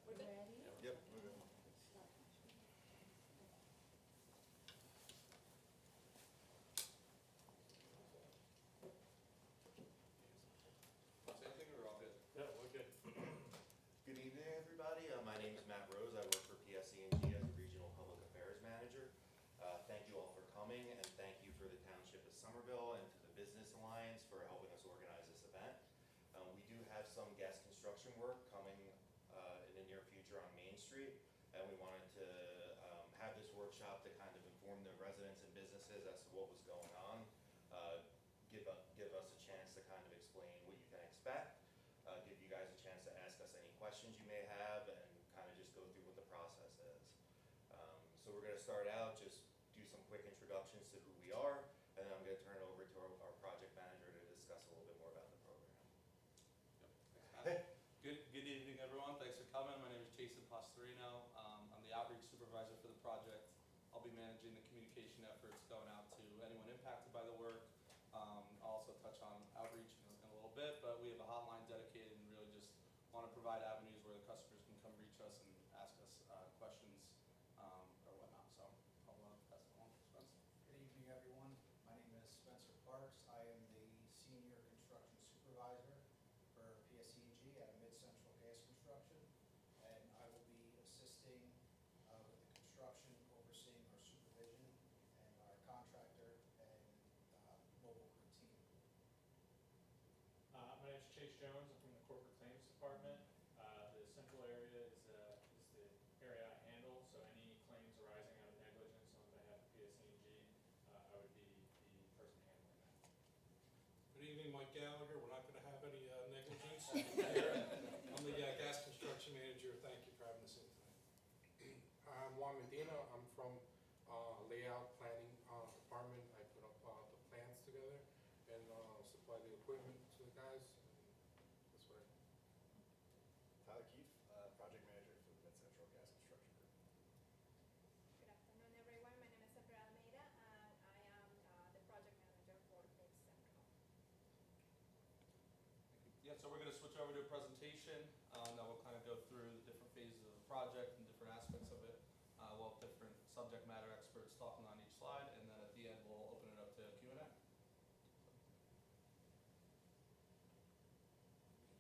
We're good? Yep, we're good. Same thing, or we're all good? Yeah, we're good. Good evening, everybody. My name is Matt Rose. I work for PSE&G as a Regional Public Affairs Manager. Thank you all for coming, and thank you for the Township of Somerville and to the Business Alliance for helping us organize this event. We do have some gas construction work coming in the near future on Main Street, and we wanted to have this workshop to kind of inform the residents and businesses as to what was going on, give us a chance to kind of explain what you can expect, give you guys a chance to ask us any questions you may have, and kind of just go through what the process is. So we're going to start out, just do some quick introductions to who we are, and then I'm going to turn it over to our project manager to discuss a little bit more about the program. Yep. Thanks, Matt. Good evening, everyone. Thanks for coming. My name is Jason Pastorino. I'm the outreach supervisor for the project. I'll be managing the communication efforts going out to anyone impacted by the work. I'll also touch on outreach in a little bit, but we have a hotline dedicated and really just want to provide avenues where the customers can come reach us and ask us questions or whatnot. So I'll pass it along to Spencer. Good evening, everyone. My name is Spencer Parks. I am the Senior Construction Supervisor for PSE&G at Mid-Central Gas Construction, and I will be assisting with the construction, overseeing our supervision and our contractor and mobile crew team. My name is Chase Jones. I'm from the Corporate Claims Department. The central area is the area I handle, so any claims arising out of negligence on behalf of PSE&G, I would be the person handling that. Good evening, Mike Gallagher. We're not going to have any negligence here. I'm the gas construction manager. Thank you for having us in tonight. I'm Juan Medina. I'm from layout planning department. I put up the plans together and supply the equipment to the guys. That's what I do. Tyler Keefe, project manager for the Mid-Central Gas Construction Group. Good afternoon, everyone. My name is Sandra Almeida, and I am the project manager for Mid-Central. Yeah, so we're going to switch over to a presentation. Now we'll kind of go through the different phases of the project and different aspects of it. We'll have different subject matter experts talking on each slide, and then at the end we'll open it up to Q&A.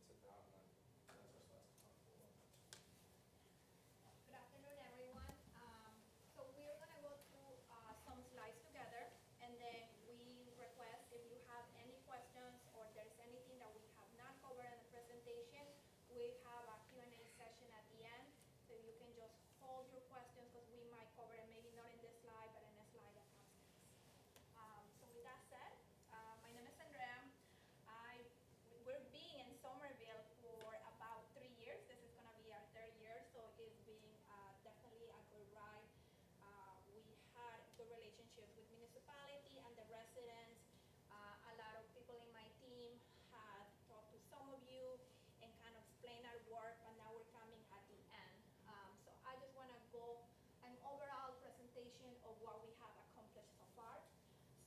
Sit down and then that's our slides. Good afternoon, everyone. So we're going to go through some slides together, and then we request if you have any questions or there's anything that we have not covered in the presentation, we have a Q&A session at the end, so you can just hold your questions because we might cover it, maybe not in this slide, but in a slide that comes next. So with that said, my name is Andrea. We're being in Somerville for about 3 years. This is going to be our 3rd year, so it's been definitely a good ride. We had good relationships with municipality and the residents. A lot of people in my team had talked to some of you and kind of explain our work, but now we're coming at the end. So I just want to go an overall presentation of what we have accomplished so far.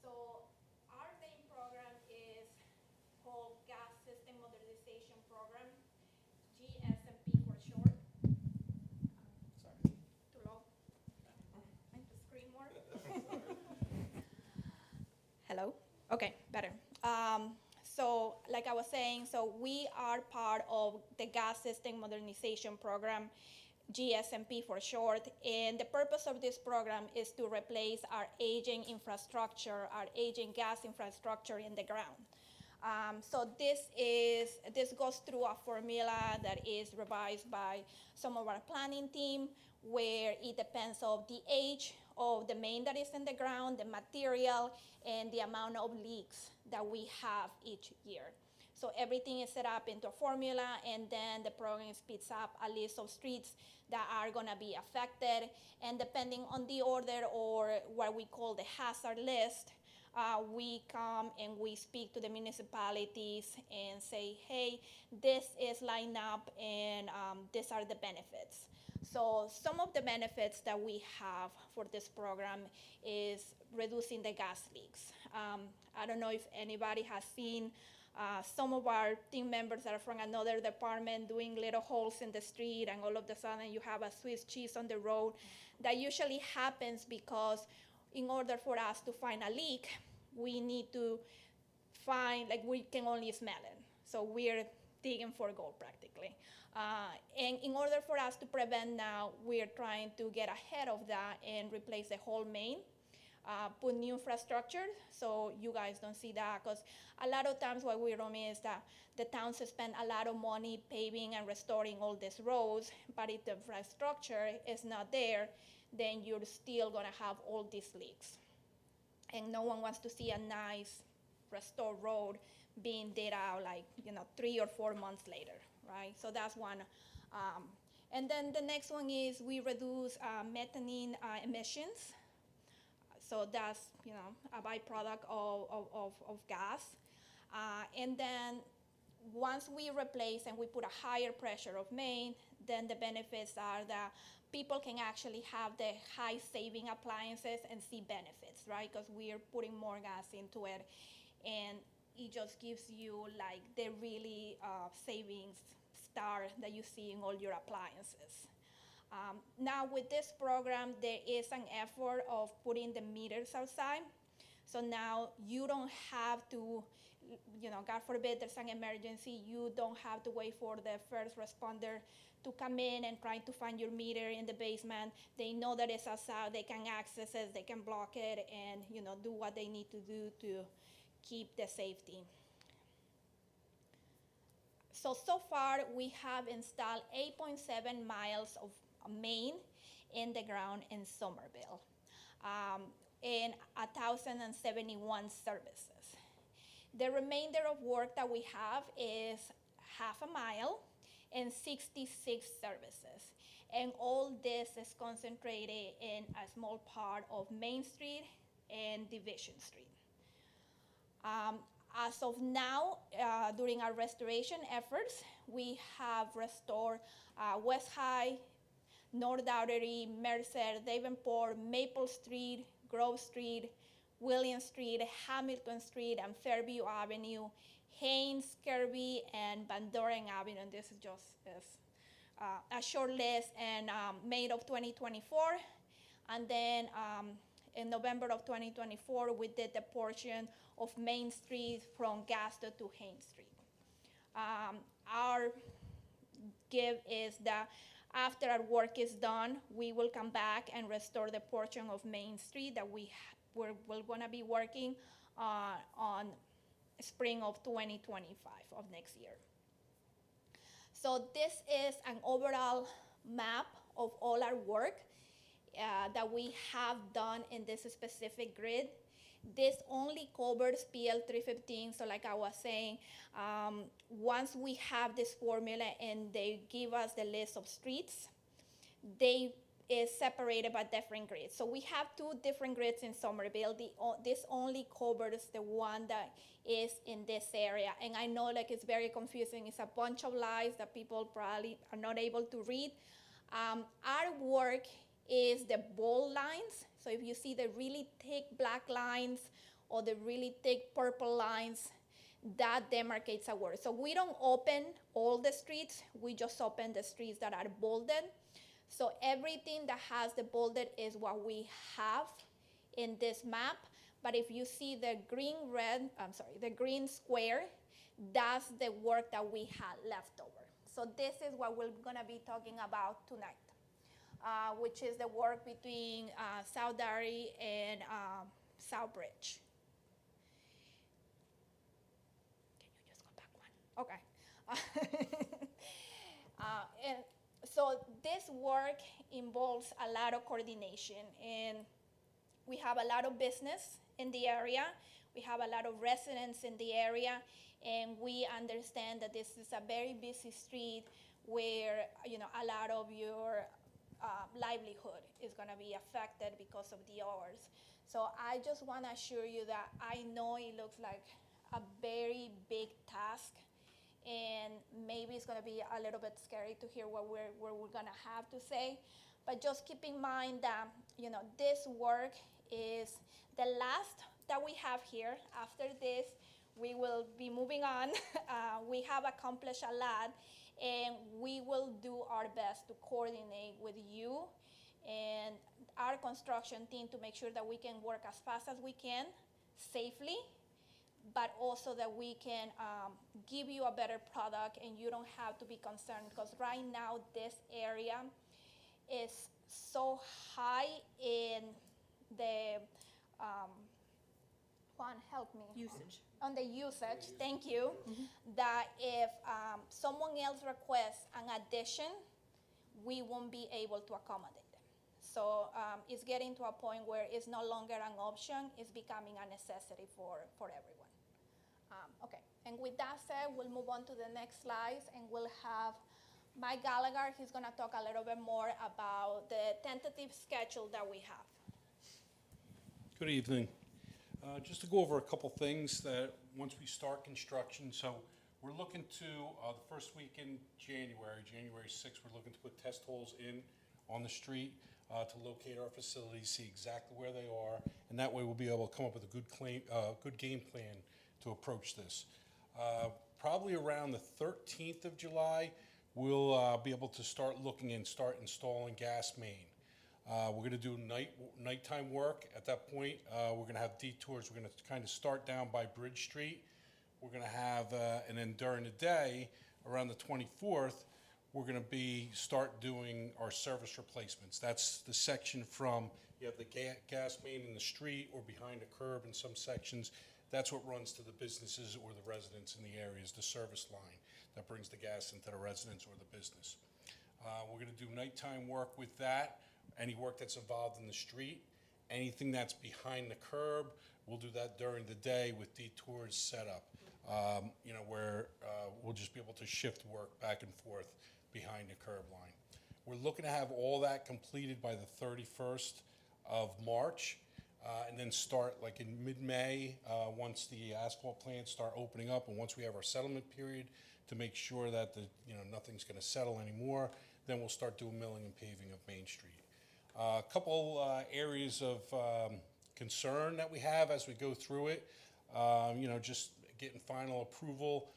So our main program is called Gas System Modernization Program, GSMP for short. Sorry, too low. I need to scream more. Hello? Okay, better. So like I was saying, so we are part of the Gas System Modernization Program, GSMP for short, and the purpose of this program is to replace our aging infrastructure, our aging gas infrastructure in the ground. So this goes through a formula that is revised by some of our planning team, where it depends on the age of the main that is in the ground, the material, and the amount of leaks that we have each year. So everything is set up into a formula, and then the program spits up a list of streets that are going to be affected. And depending on the order, or what we call the hazard list, we come and we speak to the municipalities and say, hey, this is lined up, and these are the benefits. So some of the benefits that we have for this program is reducing the gas leaks. I don't know if anybody has seen Some of our team members are from another department doing little holes in the street, and all of a sudden you have a Swiss cheese on the road. That usually happens because in order for us to find a leak, we need to find, like, we can only smell it. So we're digging for gold practically. And in order for us to prevent now, we're trying to get ahead of that and replace the whole main. Put new infrastructure so you guys don't see that, because a lot of times what we run is that the towns spend a lot of money paving and restoring all these roads, but if the infrastructure is not there, then you're still gonna have all these leaks. And no one wants to see a nice restored road being dead out, like, 3 or 4 months later, right? So that's one. And then the next one is we reduce methane emissions. So that's, a byproduct of gas. And then once we replace and we put a higher pressure of main, then the benefits are that people can actually have the high saving appliances and see benefits, right? Because we are putting more gas into it, and it just gives you like the really savings star that you see in all your appliances. Now with this program, there is an effort of putting the meters outside. So now you don't have to, God forbid there's an emergency, you don't have to wait for the first responder to come in and try to find your meter in the basement. They know that it's outside, they can access it, they can block it, and do what they need to do to keep the safety. So far we have installed 8.7 miles of main in the ground in Somerville, and 1,071 services. The remainder of work that we have is half a mile and 66 services. And all this is concentrated in a small part of Main Street and Division Street. As of now, during our restoration efforts, we have restored West High, North Outery, Mercer, Davenport, Maple Street, Grove Street, William Street, Hamilton Street, and Fairview Avenue, Haynes, Kirby, and Van Doren Avenue. And this is just a short list, and May of 2024. And then in November of 2024, we did the portion of Main Street from Gaston to Haynes Street. Our give is that after our work is done, we will come back and restore the portion of Main Street that we're gonna be working on spring of 2025 of next year. So this is an overall map of all our work that we have done in this specific grid. This only covers PL 315, so like I was saying, once we have this formula and they give us the list of streets, they is separated by different grids. So we have 2 different grids in Somerville. This only covers the one that is in this area. And I know, like, it's very confusing. It's a bunch of lines that people probably are not able to read. Our work is the bold lines. So if you see the really thick black lines or the really thick purple lines, that demarcates a word. So we don't open all the streets, we just open the streets that are bolded. So everything that has the bolded is what we have in this map. But if you see the the green square, that's the work that we had left over. So this is what we're gonna be talking about tonight. Which is the work between South Derry and South Bridge. Can you just go back one? Okay. And so this work involves a lot of coordination, and we have a lot of business in the area. We have a lot of residents in the area, and we understand that this is a very busy street where a lot of your livelihood is going to be affected because of the hours. So I just want to assure you that I know it looks like a very big task, and maybe it's going to be a little bit scary to hear what we're going to have to say, but just keep in mind that this work is the last that we have here. After this, we will be moving on. We have accomplished a lot, and we will do our best to coordinate with you and our construction team to make sure that we can work as fast as we can, safely, but also that we can give you a better product and you don't have to be concerned, because right now this area is so high in the, Juan, help me. Usage. On the usage, thank you, that if someone else requests an addition, we won't be able to accommodate them. So it's getting to a point where it's no longer an option, it's becoming a necessity for everyone. Okay, and with that said, we'll move on to the next slides, and we'll have Mike Gallagher. He's gonna talk a little bit more about the tentative schedule that we have. Good evening. Just to go over a couple things that once we start construction, so we're looking to, the first week in January 6th, we're looking to put test holes in on the street to locate our facilities, see exactly where they are, and that way we'll be able to come up with a good game plan to approach this. Probably around the 13th of July, we'll be able to start looking and start installing gas main. We're going to do nighttime work. At that point, we're going to have detours. We're going to kind of start down by Bridge Street. We're going to have, and then during the day, around the 24th, we're going to start doing our service replacements. That's the section from, you have the gas main in the street or behind a curb in some sections. That's what runs to the businesses or the residents in the areas, the service line that brings the gas into the residence or the business. We're going to do nighttime work with that. Any work that's involved in the street, anything that's behind the curb, we'll do that during the day with detours set up, where we'll just be able to shift work back and forth behind the curb line. We're looking to have all that completed by the 31st of March, and then start like in mid-May, once the asphalt plants start opening up, and once we have our settlement period to make sure that nothing's going to settle anymore, then we'll start doing milling and paving of Main Street. A couple areas of concern that we have as we go through it, just getting final approval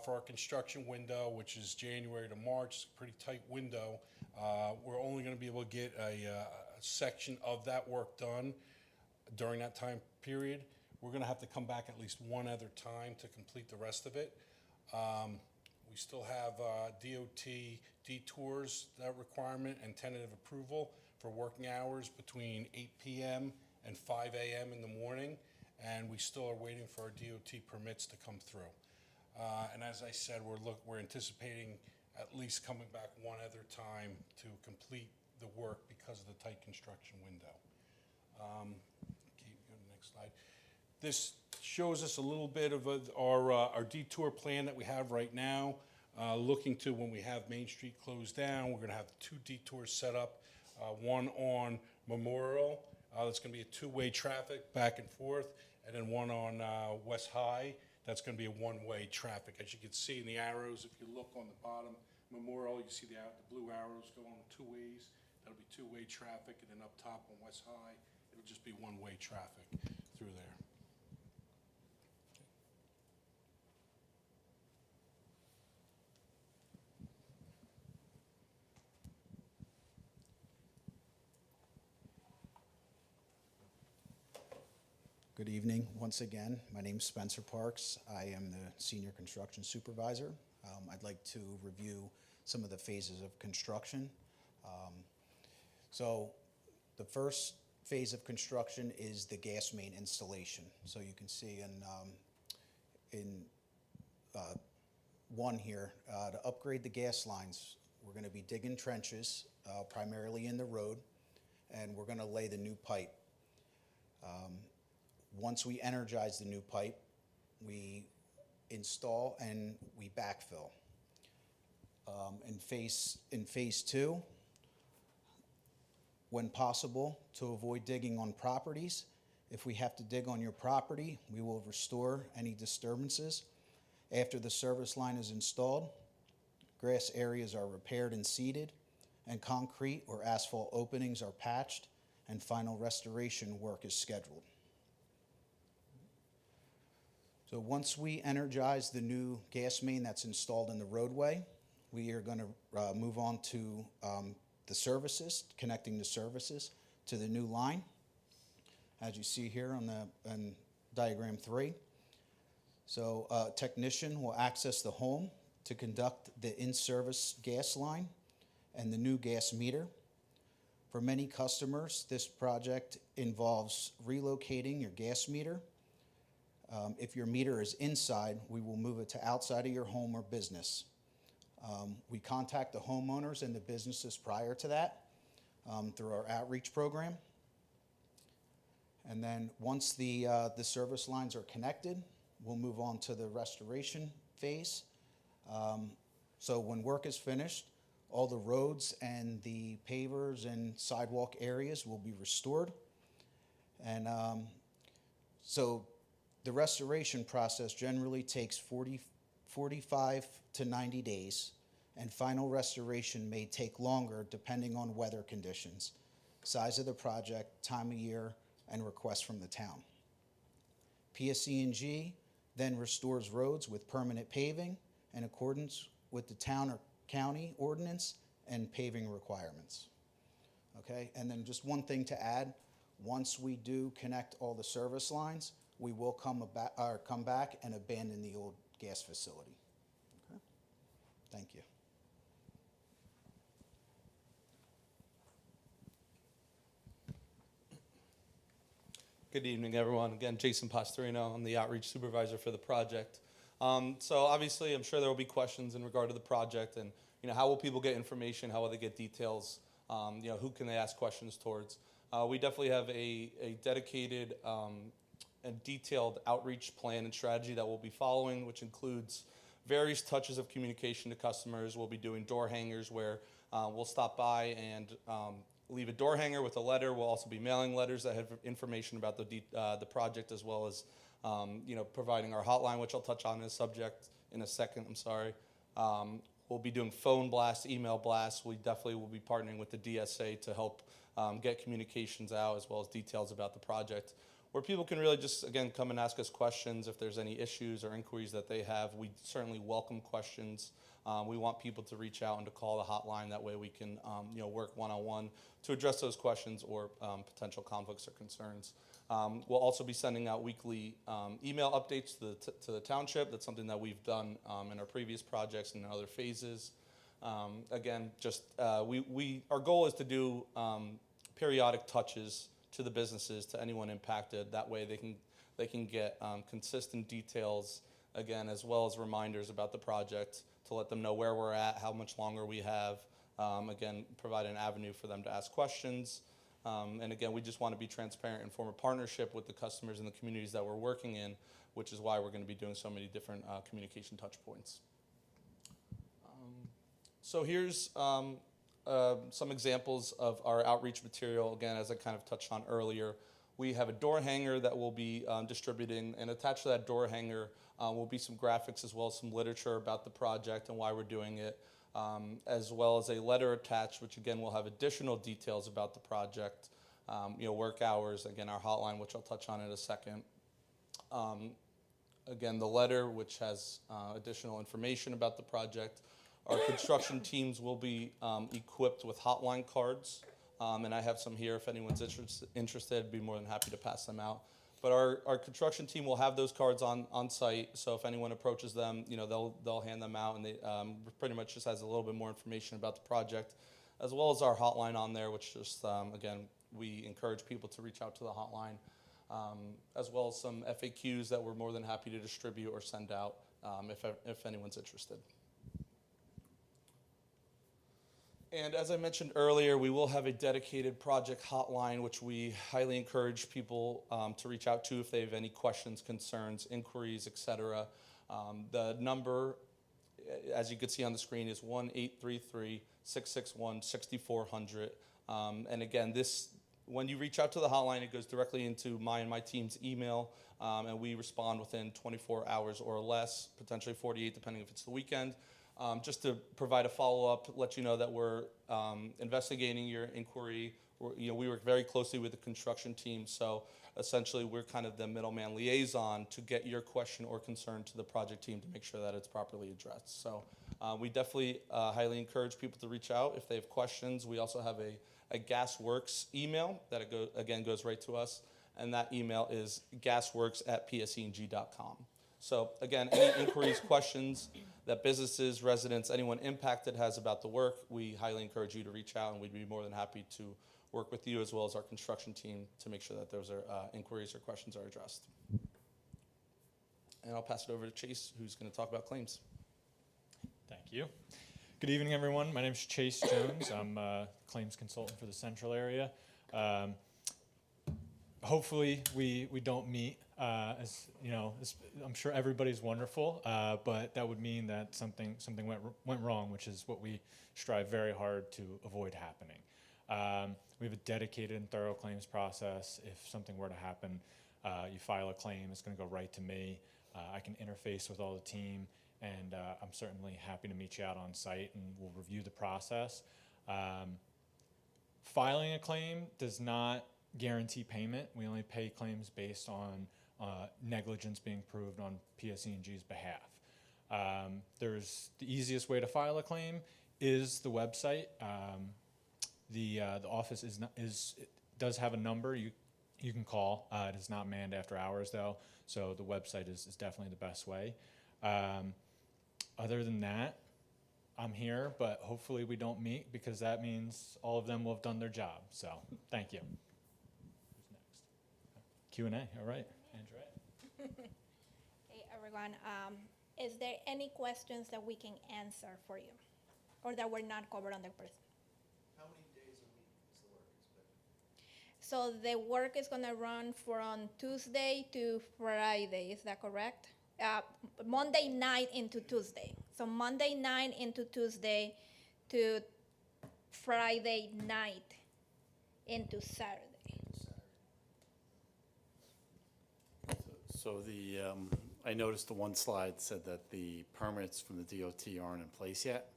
for our construction window, which is January to March. It's a pretty tight window. We're only going to be able to get a section of that work done during that time period. We're going to have to come back at least one other time to complete the rest of it. We still have DOT detours, that requirement, and tentative approval for working hours between 8 p.m. and 5 a.m. in the morning, and we still are waiting for our DOT permits to come through. And as I said, we're anticipating at least coming back one other time to complete the work because of the tight construction window. Okay, go to the next slide. This shows us a little bit of our detour plan that we have right now. Looking to when we have Main Street closed down, we're going to have 2 detours set up. One on Memorial, that's going to be a 2-way traffic back and forth, and then one on West High, that's going to be a 1-way traffic. As you can see in the arrows, if you look on the bottom, Memorial, you see the blue arrows going 2 ways. That'll be 2-way traffic, and then up top on West High, it'll just be 1-way traffic through there. Good evening once again. My name is Spencer Parks. I am the Senior Construction Supervisor. I'd like to review some of the phases of construction. So the first phase of construction is the gas main installation. So you can see in one here, to upgrade the gas lines, we're going to be digging trenches, primarily in the road, and we're going to lay the new pipe. Once we energize the new pipe, we install and we backfill. In phase 2, when possible, to avoid digging on properties, if we have to dig on your property, we will restore any disturbances. After the service line is installed, grass areas are repaired and seeded, and concrete or asphalt openings are patched, and final restoration work is scheduled. So once we energize the new gas main that's installed in the roadway, we are going to move on to the services, connecting the services to the new line, as you see here on diagram 3. So a technician will access the home to conduct the in-service gas line and the new gas meter. For many customers, this project involves relocating your gas meter. If your meter is inside, we will move it to outside of your home or business. We contact the homeowners and the businesses prior to that through our outreach program. And then once the service lines are connected, we'll move on to the restoration phase. So when work is finished, all the roads and the pavers and sidewalk areas will be restored. And so the restoration process generally takes 45 to 90 days, and final restoration may take longer depending on weather conditions, size of the project, time of year, and requests from the town. PSE&G then restores roads with permanent paving in accordance with the town or county ordinance and paving requirements. Okay, and then just one thing to add, once we do connect all the service lines, we will come back and abandon the old gas facility. Okay? Thank you. Good evening, everyone. Again, Jason Pastorino. I'm the outreach supervisor for the project. So obviously, I'm sure there will be questions in regard to the project and, how will people get information? How will they get details? Who can they ask questions towards? We definitely have a dedicated and detailed outreach plan and strategy that we'll be following, which includes various touches of communication to customers. We'll be doing door hangers where we'll stop by and leave a door hanger with a letter. We'll also be mailing letters that have information about the project, as well as providing our hotline, which I'll touch on as subject in a second. I'm sorry. We'll be doing phone blasts, email blasts. We definitely will be partnering with the DSA to help get communications out, as well as details about the project, where people can really just, again, come and ask us questions if there's any issues or inquiries that they have. We certainly welcome questions. We want people to reach out and to call the hotline. That way we can work one-on-one to address those questions or potential conflicts or concerns. We'll also be sending out weekly email updates to the township. That's something that we've done in our previous projects and in other phases. Again, just our goal is to do periodic touches to the businesses, to anyone impacted. That way they can get consistent details, again, as well as reminders about the project to let them know where we're at, how much longer we have. Again, provide an avenue for them to ask questions. And again, we just want to be transparent and form a partnership with the customers and the communities that we're working in, which is why we're going to be doing so many different communication touch points. So here's some examples of our outreach material. Again, as I kind of touched on earlier, we have a door hanger that we'll be distributing, and attached to that door hanger will be some graphics as well as some literature about the project and why we're doing it, as well as a letter attached, which again will have additional details about the project, work hours, again, our hotline, which I'll touch on in a second. Again, the letter, which has additional information about the project. Our construction teams will be equipped with hotline cards, and I have some here if anyone's interested. I'd be more than happy to pass them out. But our construction team will have those cards on site, so if anyone approaches them, they'll hand them out, and they pretty much just has a little bit more information about the project, as well as our hotline on there, which just, again, we encourage people to reach out to the hotline, as well as some FAQs that we're more than happy to distribute or send out if anyone's interested. And as I mentioned earlier, we will have a dedicated project hotline, which we highly encourage people to reach out to if they have any questions, concerns, inquiries, etc. The number, as you can see on the screen, is 1-833-661-6400. And again, when you reach out to the hotline, it goes directly into my team's email, and we respond within 24 hours or less, potentially 48, depending if it's the weekend. Just to provide a follow-up, let you know that we're investigating your inquiry. We work very closely with the construction team, so essentially we're kind of the middleman liaison to get your question or concern to the project team to make sure that it's properly addressed. So we definitely highly encourage people to reach out if they have questions. We also have a GasWorks email that again goes right to us, and that email is gasworks@pseng.com. So again, any inquiries, questions that businesses, residents, anyone impacted has about the work, we highly encourage you to reach out, and we'd be more than happy to work with you as well as our construction team to make sure that those inquiries or questions are addressed. And I'll pass it over to Chase, who's going to talk about claims. Thank you. Good evening, everyone. My name is Chase Jones. I'm a claims consultant for the central area. Hopefully, we don't meet. As you know, I'm sure everybody's wonderful, but that would mean that something went wrong, which is what we strive very hard to avoid happening. We have a dedicated and thorough claims process. If something were to happen, you file a claim, it's going to go right to me. I can interface with all the team, and I'm certainly happy to meet you out on site, and we'll review the process. Filing a claim does not guarantee payment. We only pay claims based on negligence being proved on PSE&G's behalf. There's the easiest way to file a claim is the website. The office does have a number you can call. It is not manned after hours though, so the website is definitely the best way. Other than that, I'm here, but hopefully we don't meet because that means all of them will have done their job. So thank you. Who's next? Q&A. All right, Andrea. Hey, everyone. Is there any questions that we can answer for you or that were not covered on the person? How many days a week is the work expected? So the work is going to run from Tuesday to Friday. Is that correct? Monday night into Tuesday. So Monday night into Tuesday to Friday night into Saturday. So I noticed the one slide said that the permits from the DOT aren't in place yet.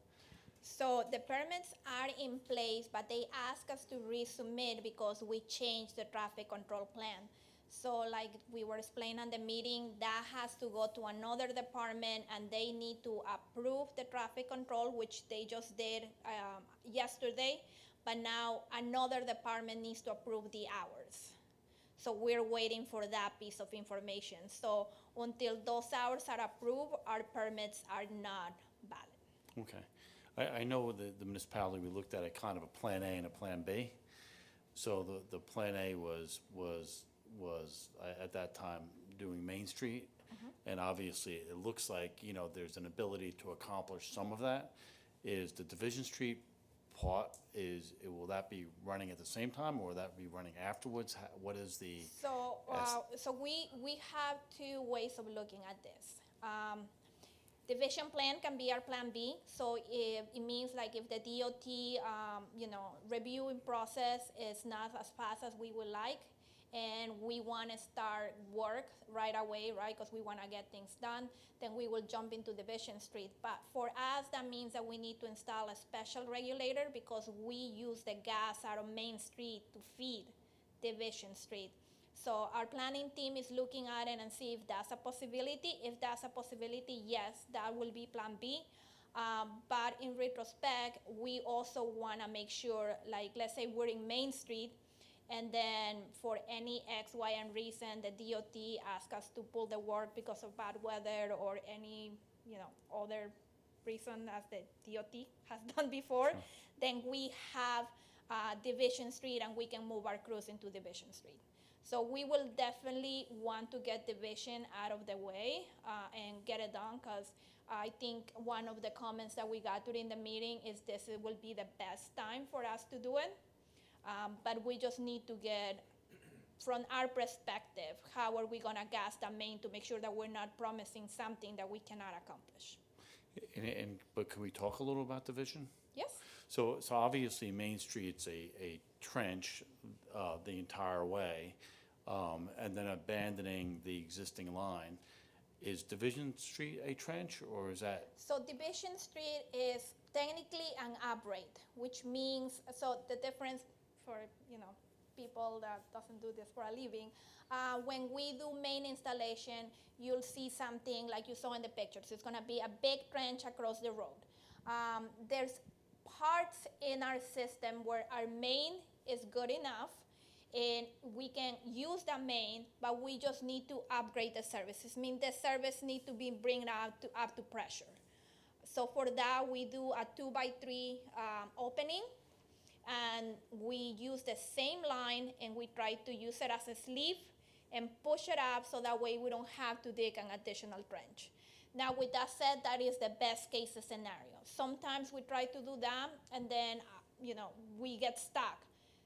So the permits are in place, but they ask us to resubmit because we changed the traffic control plan. So like we were explaining on the meeting, that has to go to another department and they need to approve the traffic control, which they just did yesterday, but now another department needs to approve the hours. So we're waiting for that piece of information. So until those hours are approved, our permits are not valid. Okay. I know the municipality, we looked at a kind of a Plan A and a Plan B. So the Plan A was at that time doing Main Street. And obviously it looks like, there's an ability to accomplish some of that. Is the Division Street part, will that be running at the same time or will that be running afterwards? What is the? So we have two ways of looking at this. Division plan can be our Plan B. So it means like if the DOT, reviewing process is not as fast as we would like, and we want to start work right away, right, because we want to get things done, then we will jump into Division Street. But for us, that means that we need to install a special regulator because we use the gas out of Main Street to feed Division Street. So our planning team is looking at it and see if that's a possibility. If that's a possibility, yes, that will be Plan B. But in retrospect, we also want to make sure, like, let's say we're in Main Street, and then for any X, Y, and reason, the DOT asks us to pull the work because of bad weather or any, other reason as the DOT has done before, then we have Division Street and we can move our crews into Division Street. So we will definitely want to get Division out of the way and get it done because I think one of the comments that we got during the meeting is this will be the best time for us to do it. But we just need to get, from our perspective, how are we going to gas the main to make sure that we're not promising something that we cannot accomplish. But can we talk a little about Division? Yes. So obviously Main Street's a trench the entire way, and then abandoning the existing line. is Division Street a trench, or is that, So Division Street is technically an upgrade, which means, so the difference for, people that doesn't do this for a living, when we do main installation, you'll see something like you saw in the pictures. It's gonna be a big trench across the road. There's parts in our system where our main is good enough, and we can use the main, but we just need to upgrade the services. I mean, the service need to be bring up to pressure. So for that, we do a 2x3 opening, and we use the same line, and we try to use it as a sleeve and push it up so that way we don't have to dig an additional trench. Now, with that said, that is the best case scenario. Sometimes we try to do that, and then, we get stuck.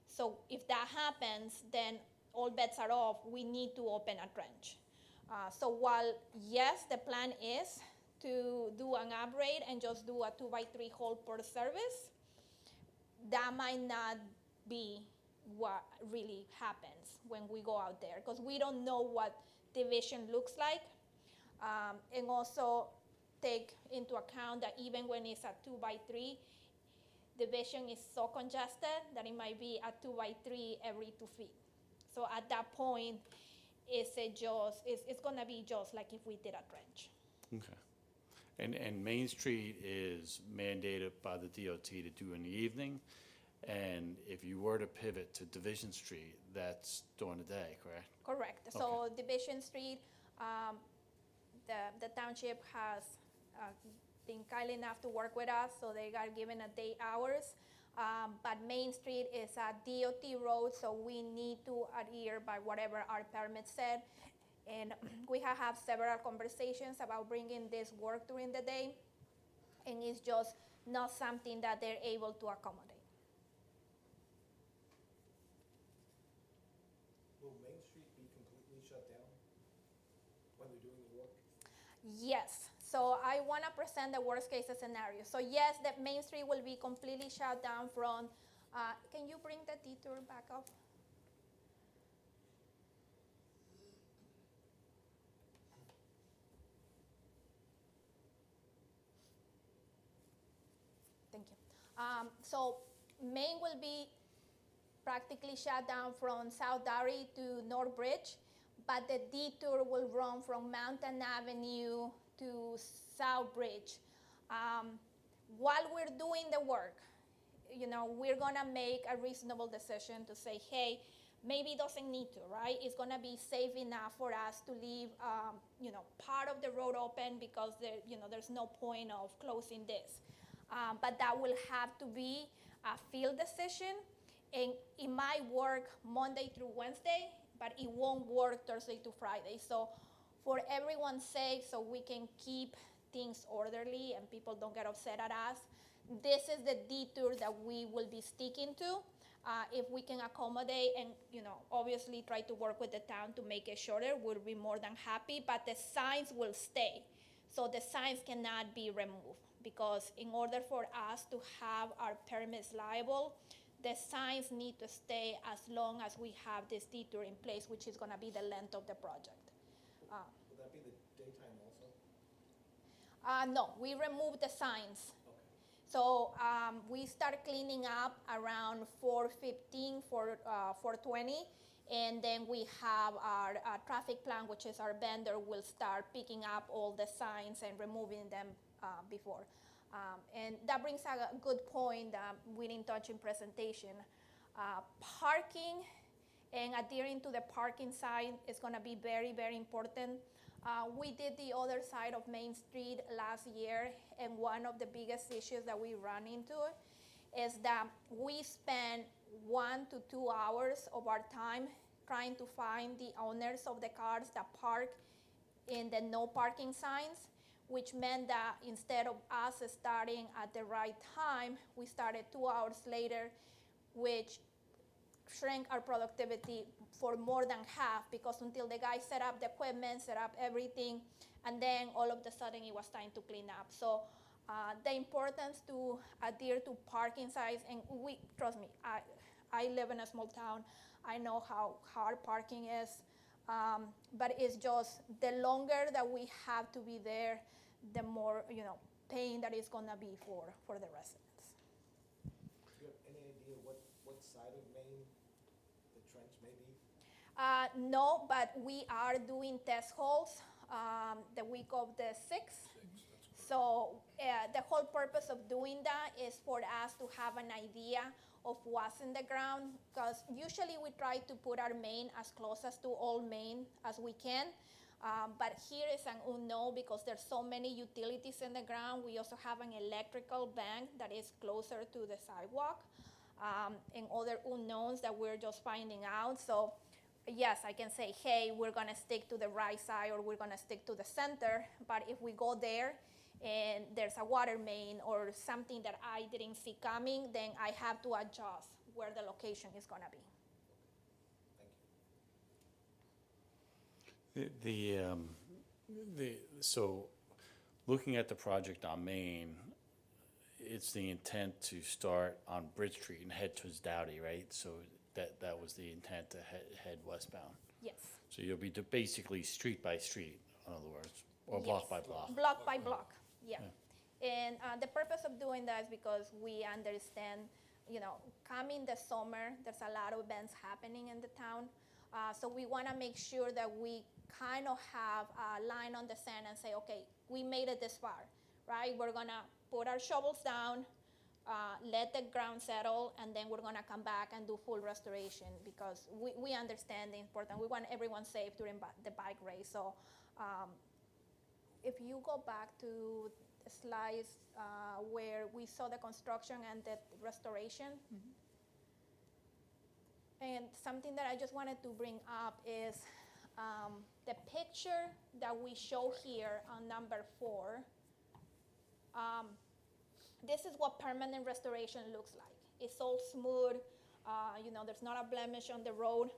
So if that happens, then all bets are off. We need to open a trench. So while, yes, the plan is to do an upgrade and just do a 2x3 hole per service, that might not be what really happens when we go out there, because we don't know what division looks like. And also take into account that even when it's a 2x3, division is so congested that it might be a 2x3 every 2 feet. So at that point, it's gonna be just like if we did a trench. okay. And Main Street is mandated by the DOT to do in the evening, and if you were to pivot to Division Street, that's during the day, correct? Correct. So Division Street, the township has been kind enough to work with us, so they got given a day hours. But Main Street is a DOT road, so we need to adhere by whatever our permit said. And we have had several conversations about bringing this work during the day, and it's just not something that they're able to accommodate. Will Main Street be completely shut down when they're doing the work? Yes, so I want to present the worst case scenario. So yes, the Main Street will be completely shut down from, can you bring the detour back up? Thank you. So Main will be practically shut down from South Dairy to North Bridge, but the detour will run from Mountain Avenue to South Bridge. While we're doing the work, we're gonna make a reasonable decision to say, hey, maybe it doesn't need to, right? It's gonna be safe enough for us to leave, part of the road open because there's no point of closing this. But that will have to be a field decision, and it might work Monday through Wednesday, but it won't work Thursday to Friday. So for everyone's sake, so we can keep things orderly and people don't get upset at us, this is the detour that we will be sticking to. If we can accommodate and, obviously try to work with the town to make it shorter, we'll be more than happy, but the signs will stay. So the signs cannot be removed, because in order for us to have our permits liable, the signs need to stay as long as we have this detour in place, which is gonna be the length of the project. Will that be the daytime also? No, we removed the signs. Okay. So we start cleaning up around 4:15, 4:20, and then we have our traffic plan, which is our vendor, will start picking up all the signs and removing them before. And that brings a good point that we didn't touch in presentation. Parking and adhering to the parking sign is gonna be very, very important. We did the other side of Main Street last year, and one of the biggest issues that we run into is that we spend 1 to 2 hours of our time trying to find the owners of the cars that park in the no parking signs, which meant that instead of us starting at the right time, we started 2 hours later, which shrank our productivity for more than half, because until the guy set up the equipment, set up everything, and then all of a sudden it was time to clean up. So the importance to adhere to parking signs, and trust me, I live in a small town. I know how hard parking is. But it's just the longer that we have to be there, the more, pain that it's gonna be for the residents. Do you have any idea what side of Maine the trench may be? No, but we are doing test holes the week of the 6th. So the whole purpose of doing that is for us to have an idea of what's in the ground, because usually we try to put our main as close as to Old Main as we can. But here is an unknown because there's so many utilities in the ground. We also have an electrical bank that is closer to the sidewalk, and other unknowns that we're just finding out. So yes, I can say, hey, we're gonna stick to the right side or we're gonna stick to the center. But if we go there and there's a water main or something that I didn't see coming, then I have to adjust where the location is gonna be. So, looking at the project on Main, it's the intent to start on Bridge Street and head towards Doughty, right? So that was the intent to head westbound. Yes. So you'll be basically street by street, in other words, or block Yes. by block. Block by block, yeah. And the purpose of doing that is because we understand, coming the summer, there's a lot of events happening in the town. So we want to make sure that we kind of have a line on the sand and say, okay, we made it this far, right? We're going to put our shovels down, let the ground settle, and then we're going to come back and do full restoration because we understand the importance. We want everyone safe during the bike race. So if you go back to the slides where we saw the construction and the restoration, and something that I just wanted to bring up is the picture that we show here on number 4. This is what permanent restoration looks like. It's all smooth, there's not a blemish on the road.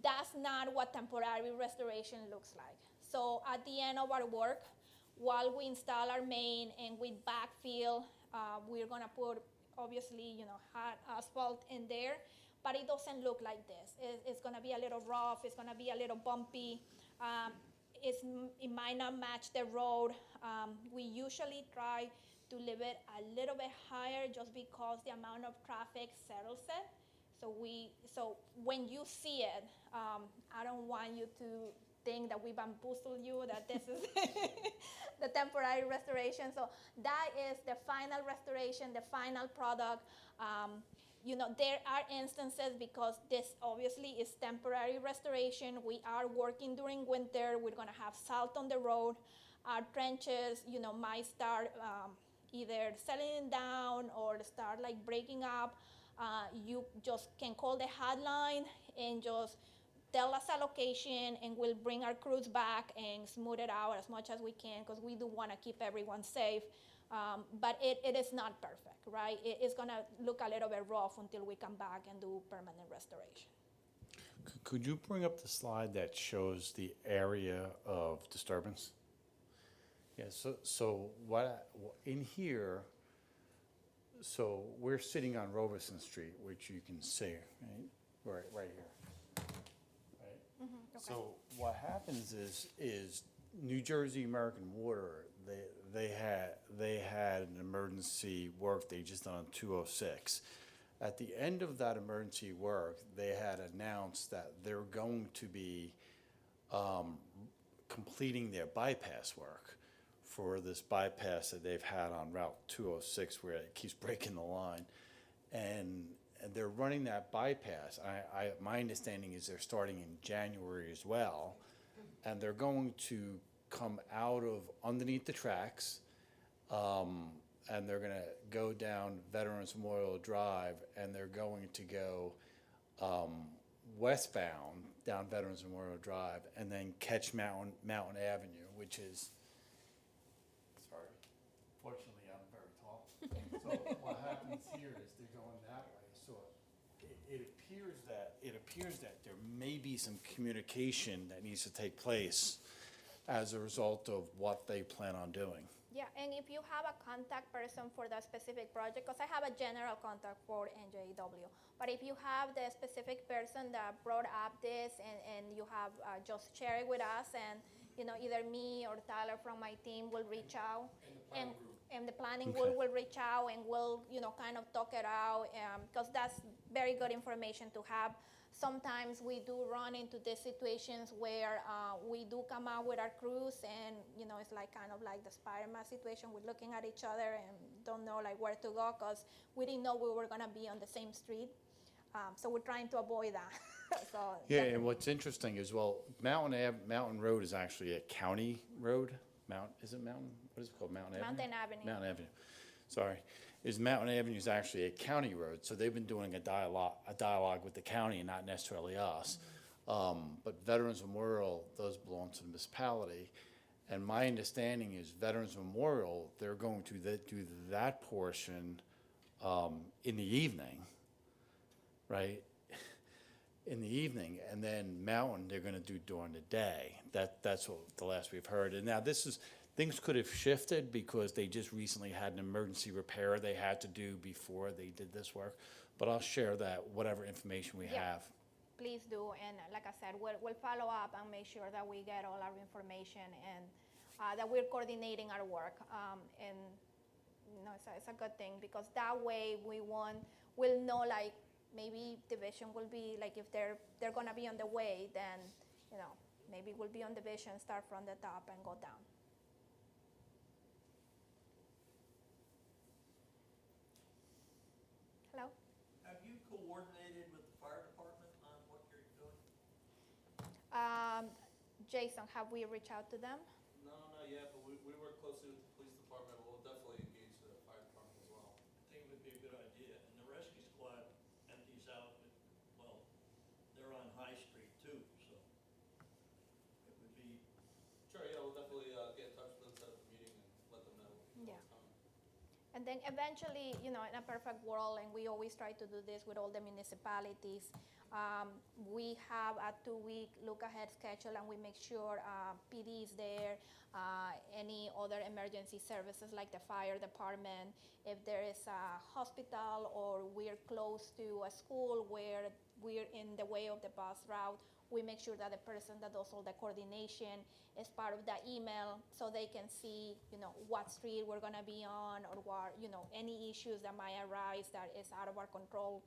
That's not what temporary restoration looks like. So at the end of our work, while we install our main and we backfill, we're gonna put, obviously, hot asphalt in there, but it doesn't look like this. It's gonna be a little rough, it's gonna be a little bumpy. It might not match the road. We usually try to leave it a little bit higher just because the amount of traffic settles it. So when you see it, I don't want you to think that we bamboozle you, that this is the temporary restoration. So that is the final restoration, the final product. There are instances because this obviously is temporary restoration. We are working during winter. We're gonna have salt on the road. Our trenches, might start either settling down or start like breaking up. You just can call the hotline and just tell us a location and we'll bring our crews back and smooth it out as much as we can because we do wanna keep everyone safe. But it is not perfect, right? It's gonna look a little bit rough until we come back and do permanent restoration. Could you bring up the slide that shows the area of disturbance? Yeah, so what in here, so we're sitting on Robeson Street, which you can see, right here. Right? Okay. So what happens is New Jersey American Water, they had an emergency work they just done on 206. At the end of that emergency work, they had announced that they're going to be completing their bypass work for this bypass that they've had on Route 206 where it keeps breaking the line. And they're running that bypass. My understanding is they're starting in January as well. And they're going to come out of underneath the tracks, and they're gonna go down Veterans Memorial Drive, and they're going to go westbound down Veterans Memorial Drive, and then catch Mountain Avenue, which is, sorry, fortunately I'm very tall. So what happens here is they're going that way. So it appears that there may be some communication that needs to take place as a result of what they plan on doing. Yeah, and if you have a contact person for that specific project, because I have a general contact for NJW, but if you have the specific person that brought up this and you have just share it with us, and either me or Tyler from my team will reach out, And the planning group. and the planning Okay. will reach out and we'll kind of talk it out, because that's very good information to have. Sometimes we do run into these situations where we do come out with our crews and it's like kind of like the Spider-Man situation. We're looking at each other and don't know like where to go because we didn't know we were going to be on the same street. So we're trying to avoid that. So Yeah, and what's interesting is, well, Mountain Road is actually a county road. Is it Mountain? What is it called? Mountain Avenue? Mountain Avenue. Mountain Avenue. Sorry. Mountain Avenue is actually a county road, so they've been doing a dialogue with the county and not necessarily us. But Veterans Memorial does belong to the municipality. And my understanding is Veterans Memorial, they're going to do that portion in the evening, right? In the evening, and then Mountain they're going to do during the day. That's what the last we've heard. And now things could have shifted because they just recently had an emergency repair they had to do before they did this work. But I'll share that, whatever information we Yeah. have. Please do, and like I said, we'll follow up and make sure that we get all our information and that we're coordinating our work. And it's a good thing because that way we'll know like maybe division will be like if they're gonna be on the way, then maybe we'll be on division, start from the top and go down. Hello. Have you coordinated with the fire department on what you're doing? Jason, have we reached out to them? No, not yet, but we work closely with the police department. We'll definitely engage the fire department as well. I think it would be a good idea. And the rescue squad empties out, well, they're on High Street too, so it would be, Sure, yeah, we'll definitely get in touch with them, set up a meeting, and let them know Yeah. what's coming. And then eventually, in a perfect world, and we always try to do this with all the municipalities, we have a 2-week look-ahead schedule, and we make sure PD is there, any other emergency services like the fire department, if there is a hospital or we're close to a school where we're in the way of the bus route, we make sure that the person that does all the coordination is part of the email so they can see, what street we're gonna be on or what, any issues that might arise that is out of our control.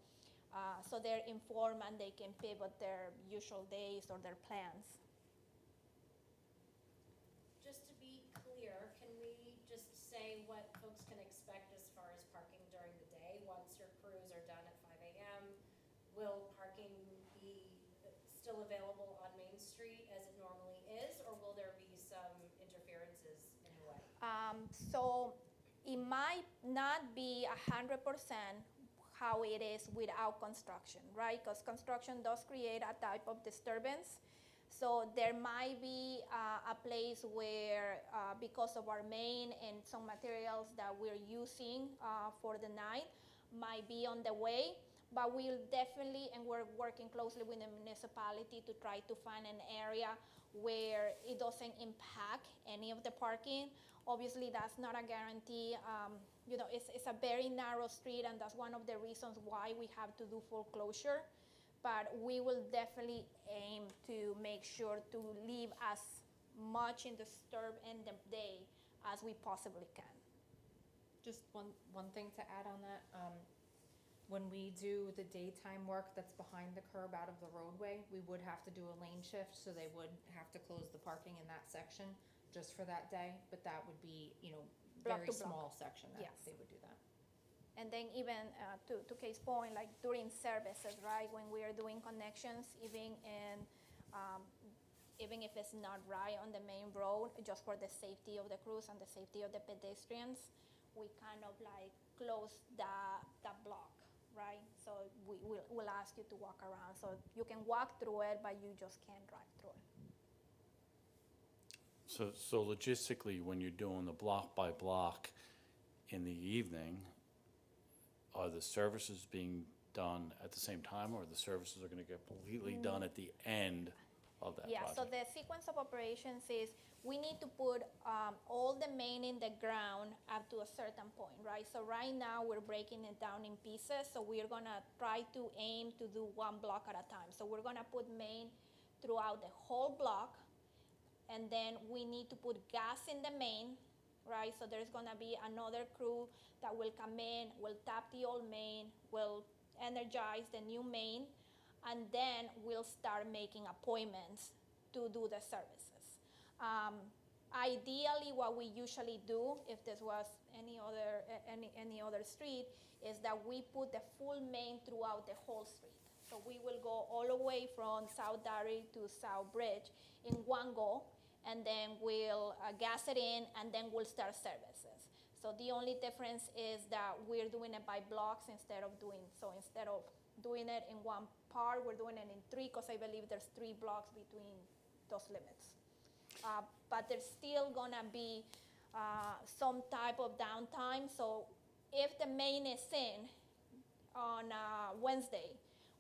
So they're informed and they can pivot their usual days or their plans. Just to be clear, can we just say what folks can expect as far as parking during the day? Once your crews are done at 5 a.m., will parking be still available on Main Street as it normally is, or will there be some interferences in the way? So it might not be 100% how it is without construction, right? Because construction does create a type of disturbance. So there might be a place where, because of our main and some materials that we're using for the night, might be on the way. But we'll definitely, and we're working closely with the municipality to try to find an area where it doesn't impact any of the parking. Obviously, that's not a guarantee. It's a very narrow street, and that's one of the reasons why we have to do full closure. But we will definitely aim to make sure to leave as much in the disturb in the day as we possibly can. Just one thing to add on that. When we do the daytime work that's behind the curb out of the roadway, we would have to do a lane shift, so they would have to close the parking in that section just for that day, but that would be, Block very to block. small section that Yes. they would do that. And then even to Kay's point, like during services, right, when we are doing connections, even if it's not right on the main road, just for the safety of the crews and the safety of the pedestrians, we kind of like close that block, right? So we'll ask you to walk around. So you can walk through it, but you just can't drive through it. So logistically, when you're doing the block by block in the evening, are the services being done at the same time, or the services are gonna get completely done at the end that Yeah, so project? the sequence of operations is we need to put all the main in the ground up to a certain point, right? So right now we're breaking it down in pieces, so we're gonna try to aim to do one block at a time. So we're gonna put main throughout the whole block, and then we need to put gas in the main, right? So there's gonna be another crew that will come in, will tap the old main, will energize the new main, and then we'll start making appointments to do the services. Ideally, what we usually do, if this was any other street, is that we put the full main throughout the whole street. So we will go all the way from South Derry to South Bridge in one go, and then we'll gas it in, and then we'll start services. So the only difference is that we're doing it by blocks instead of doing it in one part, we're doing it in three, because I believe there's 3 blocks between those limits. But there's still gonna be some type of downtime. So if the main is in on Wednesday,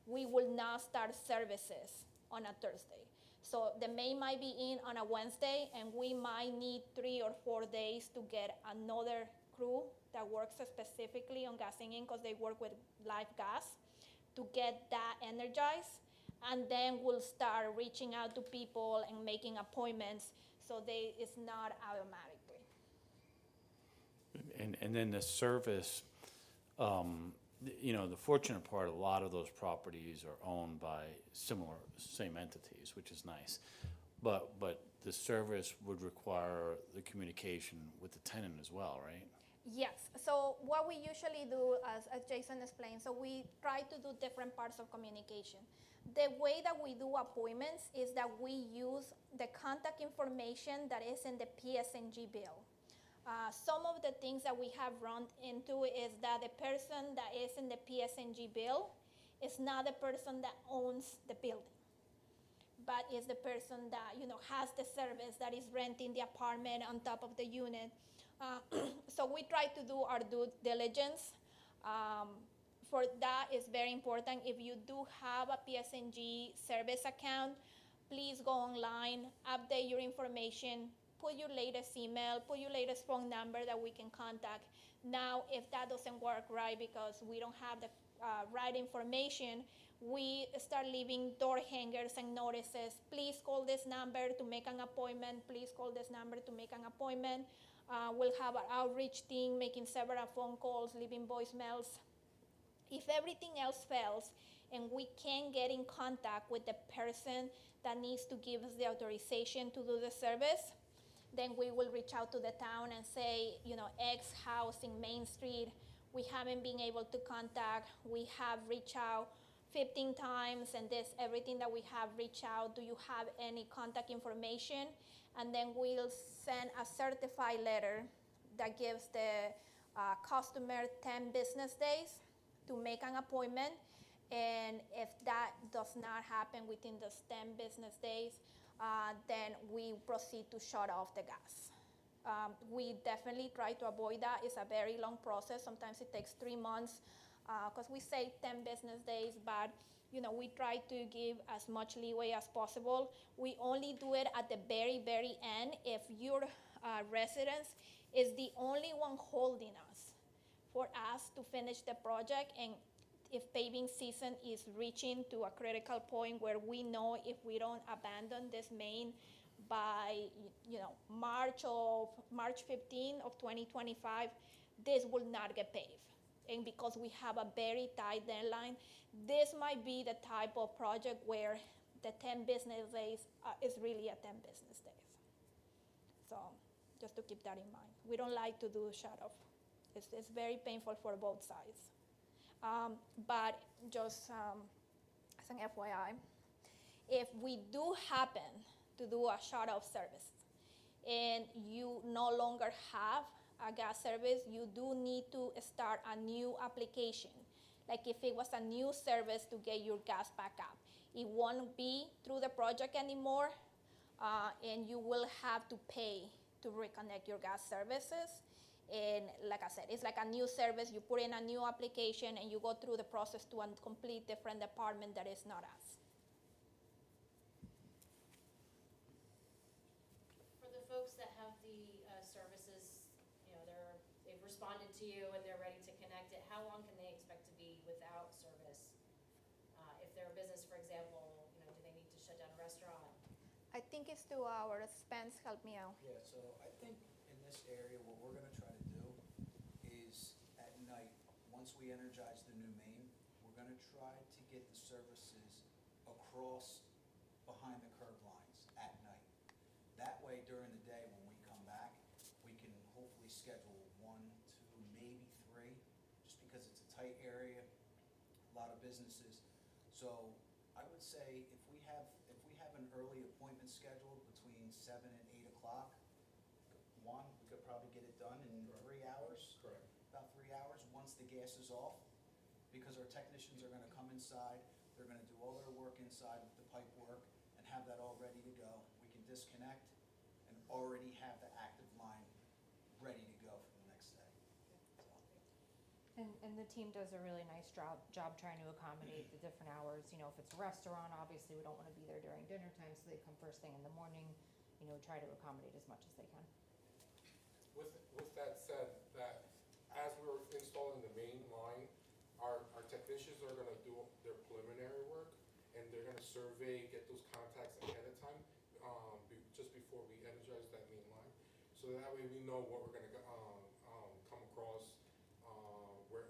we will not start services on a Thursday. So the main might be in on a Wednesday, and we might need 3 or 4 days to get another crew that works specifically on gassing in, because they work with live gas, to get that energized. And then we'll start reaching out to people and making appointments, so it's not automatically. And then the service, the fortunate part, a lot of those properties are owned by same entities, which is nice. But the service would require the communication with the tenant as well, right? Yes, so what we usually do, as Jason explained, so we try to do different parts of communication. The way that we do appointments is that we use the contact information that is in the PSE&G bill. Some of the things that we have run into is that the person that is in the PSE&G bill is not the person that owns the building, but is the person that has the service, that is renting the apartment on top of the unit. So we try to do our due diligence. For that, it's very important. If you do have a PSE&G service account, please go online, update your information, put your latest email, put your latest phone number that we can contact. Now, if that doesn't work right because we don't have the right information, we start leaving door hangers and notices. Please call this number to make an appointment. Please call this number to make an appointment. We'll have our outreach team making several phone calls, leaving voicemails. If everything else fails and we can't get in contact with the person that needs to give us the authorization to do the service, then we will reach out to the town and say, X house in Main Street, we haven't been able to contact. We have reached out 15 times, and everything that we have reached out, do you have any contact information? And then we'll send a certified letter that gives the customer 10 business days to make an appointment. And if that does not happen within those 10 business days, then we proceed to shut off the gas. We definitely try to avoid that. It's a very long process. Sometimes it takes 3 months, because we say 10 business days, but we try to give as much leeway as possible. We only do it at the very, very end if your residence is the only one holding us for us to finish the project, and if paving season is reaching to a critical point where we know if we don't abandon this main by March 15 of 2025, this will not get paved. And because we have a very tight deadline, this might be the type of project where the 10 business days is really a 10 business days. So just to keep that in mind. We don't like to do shut off. It's very painful for both sides. But just as an FYI, if we do happen to do a shut off service and you no longer have a gas service, you do need to start a new application. Like if it was a new service to get your gas back up. It won't be through the project anymore, and you will have to pay to reconnect your gas services. And like I said, it's like a new service. You put in a new application and you go through the process to a complete different department that is not us. to you and they're ready to connect it, how long can they expect to be without service? If they're a business, for example, do they need to shut down a restaurant? I think it's 2 hours. Spence, help me out. Yeah, so I think in this area, what we're gonna try to do is at night, once we energize the new main, we're gonna try to get the services across behind the curb lines at night. That way, during the day, when we come back, we can hopefully schedule 1, 2, maybe 3, just because it's a tight area, a lot of businesses. So I would say if we have an early appointment scheduled between 7 and 8 o'clock, we could probably get it done in 3 hours. Correct. About 3 hours, once the gas is off, because our technicians are gonna come inside, they're gonna do all their work inside with the pipe work and have that all ready to go. We can disconnect and already have the active line ready to go for the next day. And the team does a really nice job trying to accommodate the different hours. If it's a restaurant, obviously we don't want to be there during dinner time, so they come first thing in the morning, try to accommodate as much as they can. With that said, that as we're installing the main line, our technicians are gonna do their preliminary work, and they're gonna survey, get those contacts ahead of time, just before we energize that main line. So that way we know what we're gonna come across,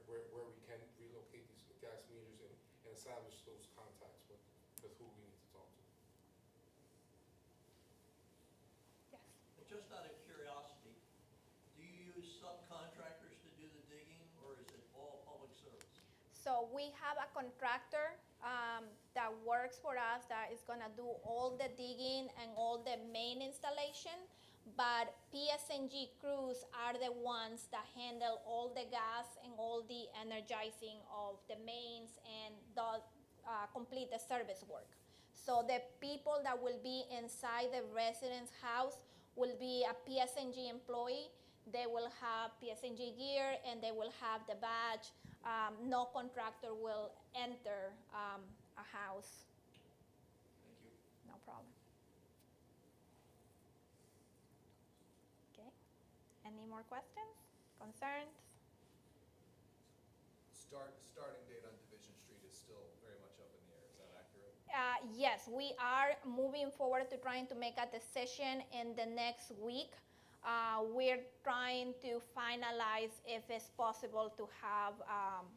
where we can relocate these gas meters and establish those contacts with who we need to talk to. Yes. Just out of curiosity, do you use subcontractors to do the digging, or is it all public service? So we have a contractor that works for us that is gonna do all the digging and all the main installation, but PSE&G crews are the ones that handle all the gas and all the energizing of the mains and complete the service work. So the people that will be inside the resident's house will be a PSE&G employee. They will have PSE&G gear and they will have the badge. No contractor will enter a house. Thank you. No problem. Okay. Any more questions, concerns? Starting date on Division Street is still very much up in the air, is that accurate? Yes, we are moving forward to trying to make a decision in the next week. We're trying to finalize if it's possible to have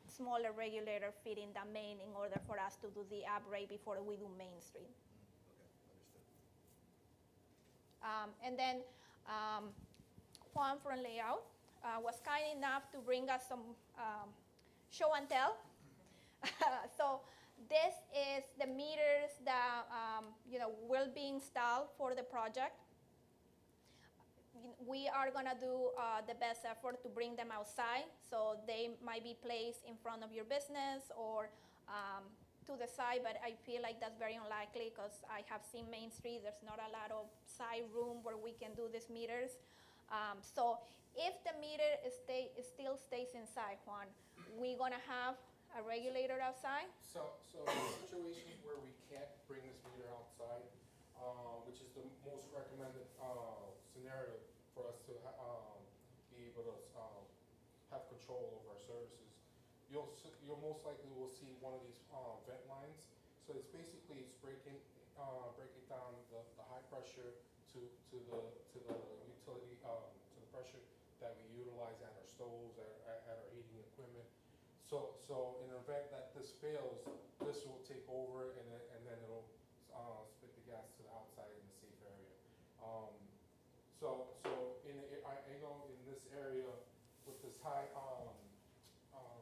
smaller regulator feeding the main in order for us to do the upgrade before we do Main Street. Okay, understood. And then Juan from Layout was kind enough to bring us some show and tell. So this is the meters that will be installed for the project. We are gonna do the best effort to bring them outside, so they might be placed in front of your business or to the side, but I feel like that's very unlikely because I have seen Main Street, there's not a lot of side room where we can do these meters. So if the meter still stays inside, Juan, we're gonna have a regulator outside? So in situations where we can't bring this meter outside, which is the most recommended scenario for us to be able to have control over our services, you'll most likely will see one of these vent lines. So it's basically breaking down the high pressure to the utility to the pressure that we utilize at our stoves, at our heating equipment. So in the event that this fails, this will take over and then it'll spit the gas to the outside in a safe area. So I know in this area with this high,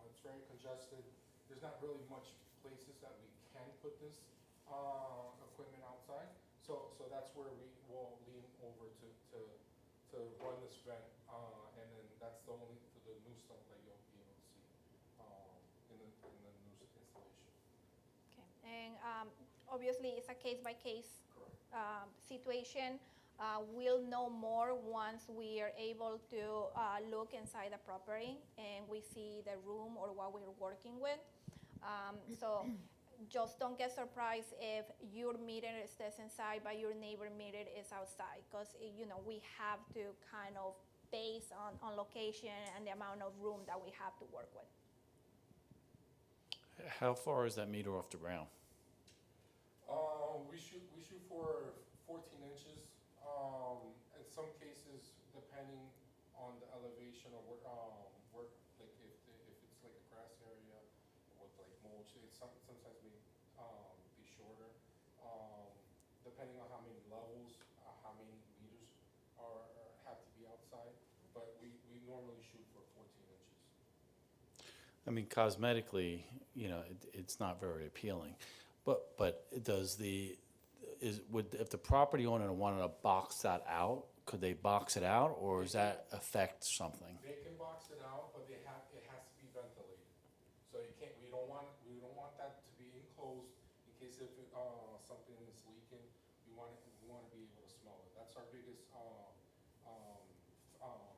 it's very congested. There's not really much places that we can put this equipment outside. So that's where we will lean over to run this vent, and then that's the new stuff that you'll be able to see in the new installation. Okay, and obviously it's a case-by-case situation. We'll know more once we are able to look inside the property and we see the room or what we're working with. So just don't get surprised if your meter stays inside but your neighbor meter is outside, because we have to kind of based on location and the amount of room that we have to work with. How far is that meter off the ground? We shoot for 14 inches. In some cases, depending on the elevation or where like if it's like a grass area with like mulch, sometimes may be shorter. Depending on how many levels, how many meters have to be outside. But we normally shoot for 14 inches. I mean, cosmetically, you know, it's not very appealing. But if the property owner wanted to box that out, could they box it out, or does that affect something? They can box it out, but it has to be ventilated. So you can't. We don't want that to be enclosed in case if something is leaking. We want to be able to smell it. That's our biggest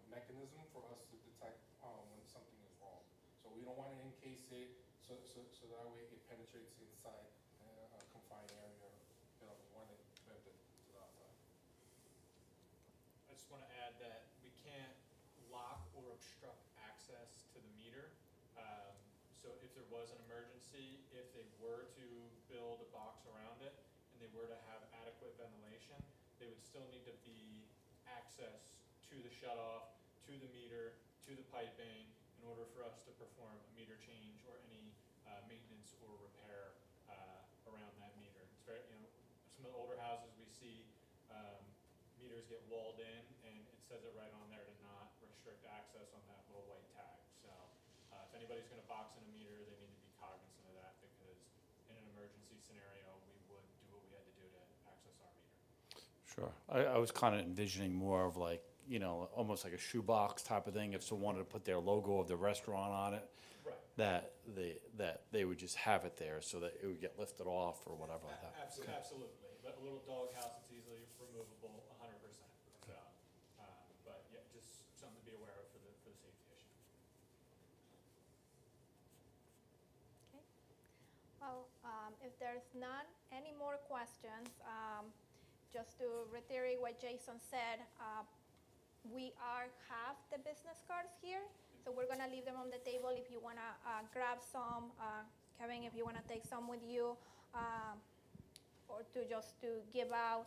mechanism for us to detect when something is wrong. So we don't want to encase it so that way it penetrates inside a confined area. You know, we want it vented to the outside. I just want to add that we can't lock or obstruct access to the meter. So if there was an emergency, if they were to build a box around it and they were to have adequate ventilation, they would still need to be access to the shutoff, to the meter, to the piping, in order for us to perform a meter change or any maintenance or repair around that meter. It's very, you know, some of the older houses we see, meters get walled in, and it says it right on there to not restrict access on that little white tag. So if anybody's going to box in a meter, they need to be cognizant of that, because in an emergency scenario, we would do what we had to do to access our meter. Sure. I was kind of envisioning more of like, you know, almost like a shoebox type of thing. If someone wanted to put their logo of the restaurant on it, Right. that they would just have it there so that it would get lifted off or whatever like that. Absolutely. But a little doghouse, it's easily removable 100%. So, but yeah, just something to be aware of for the safety issue. Okay. Well, if there's not any more questions, just to reiterate what Jason said, we have the business cards here, so we're gonna leave them on the table if you wanna grab some. Kevin, if you wanna take some with you, or to give out.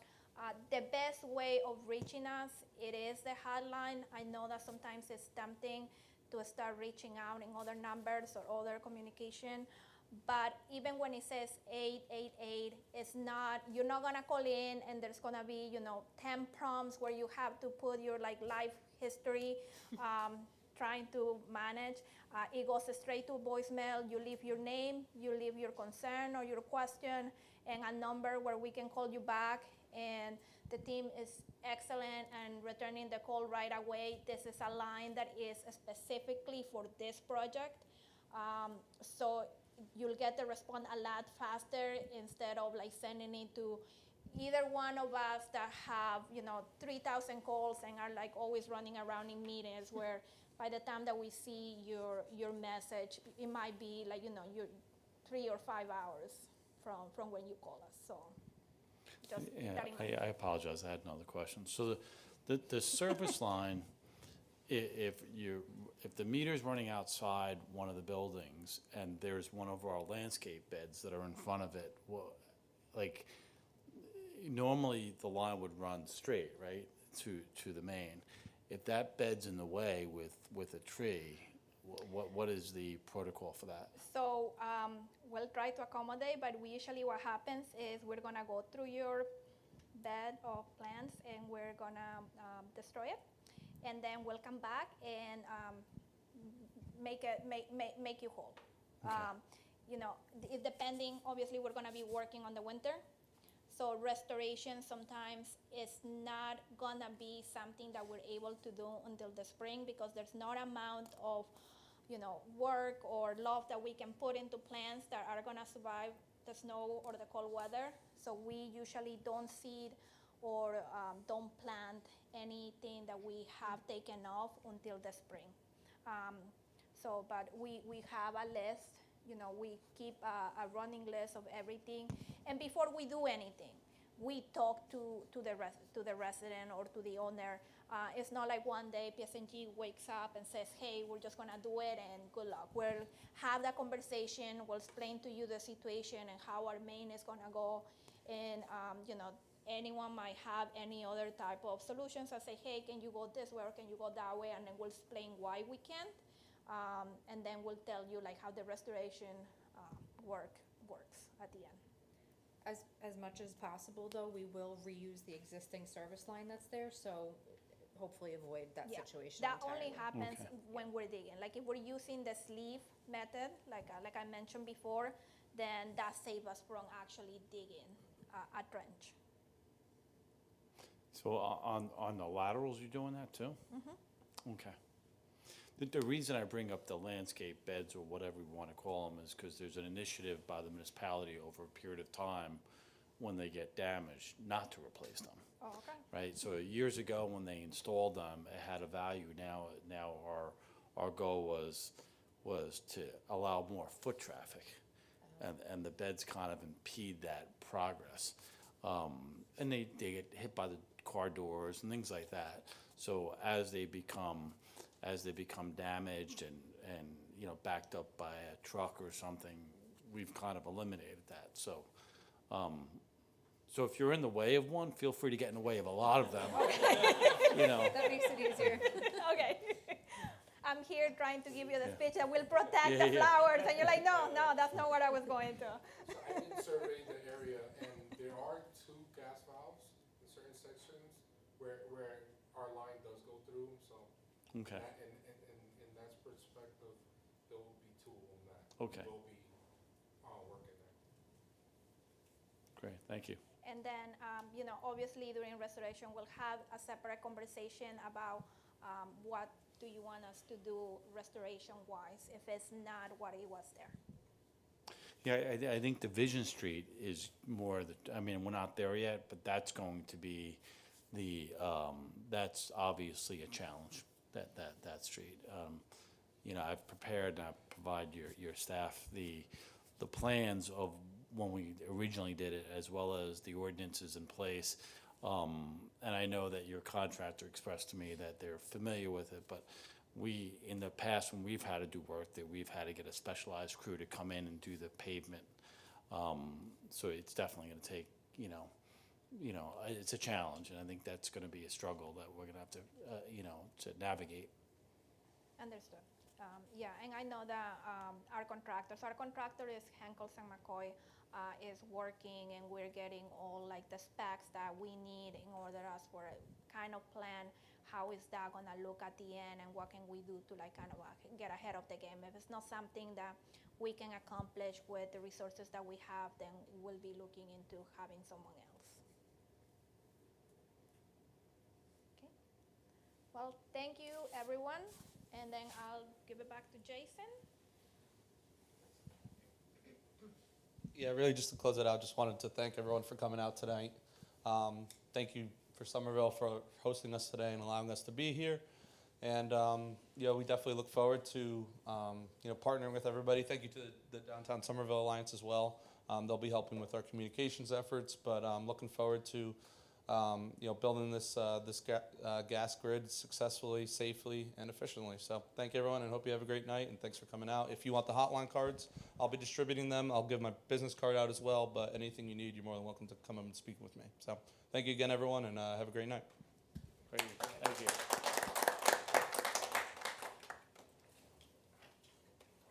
The best way of reaching us, it is the hotline. I know that sometimes it's tempting to start reaching out in other numbers or other communication, but even when it says 888, it's not, you're not gonna call in and there's gonna be, 10 prompts where you have to put your life history, trying to manage. It goes straight to voicemail. You leave your name, you leave your concern or your question, and a number where we can call you back, and the team is excellent and returning the call right away. This is a line that is specifically for this project, so you'll get the response a lot faster instead of sending it to either one of us that have 3,000 calls and are always running around in meetings where by the time that we see your message, it might be you're 3 or 5 hours from when you call us. So just Yeah, that in mind. I apologize. I had another question. So the service line, if the meter's running outside one of the buildings and there's one of our landscape beds that are in front of it, normally the line would run straight, right, to the main. If that bed's in the way with a tree, what is the protocol for that? So we'll try to accommodate, but usually what happens is we're gonna go through your bed of plants and we're gonna destroy it, and then we'll come back and make you whole. Okay. Depending, obviously we're gonna be working on the winter, so restoration sometimes is not gonna be something that we're able to do until the spring, because there's not amount of work or love that we can put into plants that are gonna survive the snow or the cold weather. So we usually don't seed or don't plant anything that we have taken off until the spring. But we have a list, we keep a running list of everything. And before we do anything, we talk to the resident or to the owner. It's not like one day PSE&G wakes up and says, hey, we're just gonna do it and good luck. We'll have that conversation, we'll explain to you the situation and how our main is gonna go. And you know, anyone might have any other type of solutions. I say, hey, can you go this way or can you go that way? And then we'll explain why we can't. And then we'll tell you like how the restoration works at the end. As much as possible, though, we will reuse the existing service line that's there, so hopefully avoid that situation That entirely. only happens Okay. when we're digging. Like if we're using the sleeve method, like I mentioned before, then that saves us from actually digging a trench. So on the laterals, you're doing that too? Okay. The reason I bring up the landscape beds or whatever we want to call them is because there's an initiative by the municipality over a period of time when they get damaged, not to replace them, Oh, okay. right? So years ago, when they installed them, it had a value. Now our goal was to allow more foot traffic, and the beds kind of impede that progress. And they get hit by the car doors and things like that. So as they become damaged and you know, backed up by a truck or something, we've kind of eliminated that. So so if you're in the way of one, feel free to get in the way of a lot of them. You know. That makes it easier. Okay. I'm here trying to give you the speech that will protect Yeah, the yeah. flowers, and you're like, no, that's not what I was going to. So I did survey the area, and there are 2 gas valves in certain sections where our line does go through, so. Okay. That, in that perspective, there will be 2 of them that Okay. will be working there. Great, thank you. And then, you know, obviously during restoration, we'll have a separate conversation about what do you want us to do restoration-wise if it's not what it was there. Yeah, I think Division Street is more I mean, we're not there yet, but that's going to be that's obviously a challenge, that street. You know, I've prepared and I provide your staff the plans of when we originally did it, as well as the ordinances in place. And I know that your contractor expressed to me that they're familiar with it, but we, in the past, when we've had to do work, that we've had to get a specialized crew to come in and do the pavement. So it's definitely gonna take, you know, it's a challenge, and I think that's gonna be a struggle that we're gonna have to, you know, to navigate. Understood. Yeah, and I know that our contractor is Henkels and McCoy, is working, and we're getting all like the specs that we need in order as for a kind of plan how is that gonna look at the end and what can we do to like kind of get ahead of the game. If it's not something that we can accomplish with the resources that we have, then we'll be looking into having someone else. Okay. Well, thank you everyone, and then I'll give it back to Jason. Yeah, really just to close it out, just wanted to thank everyone for coming out tonight. Thank you for Somerville for hosting us today and allowing us to be here. And you know, we definitely look forward to you know, partnering with everybody. Thank you to the Downtown Somerville Alliance as well. They'll be helping with our communications efforts, but looking forward to you know, building this gas grid successfully, safely, and efficiently. So thank you everyone, and hope you have a great night, and thanks for coming out. If you want the hotline cards, I'll be distributing them. I'll give my business card out as well, but anything you need, you're more than welcome to come up and speak with me. So thank you again everyone, and have a great night. Great, thank you.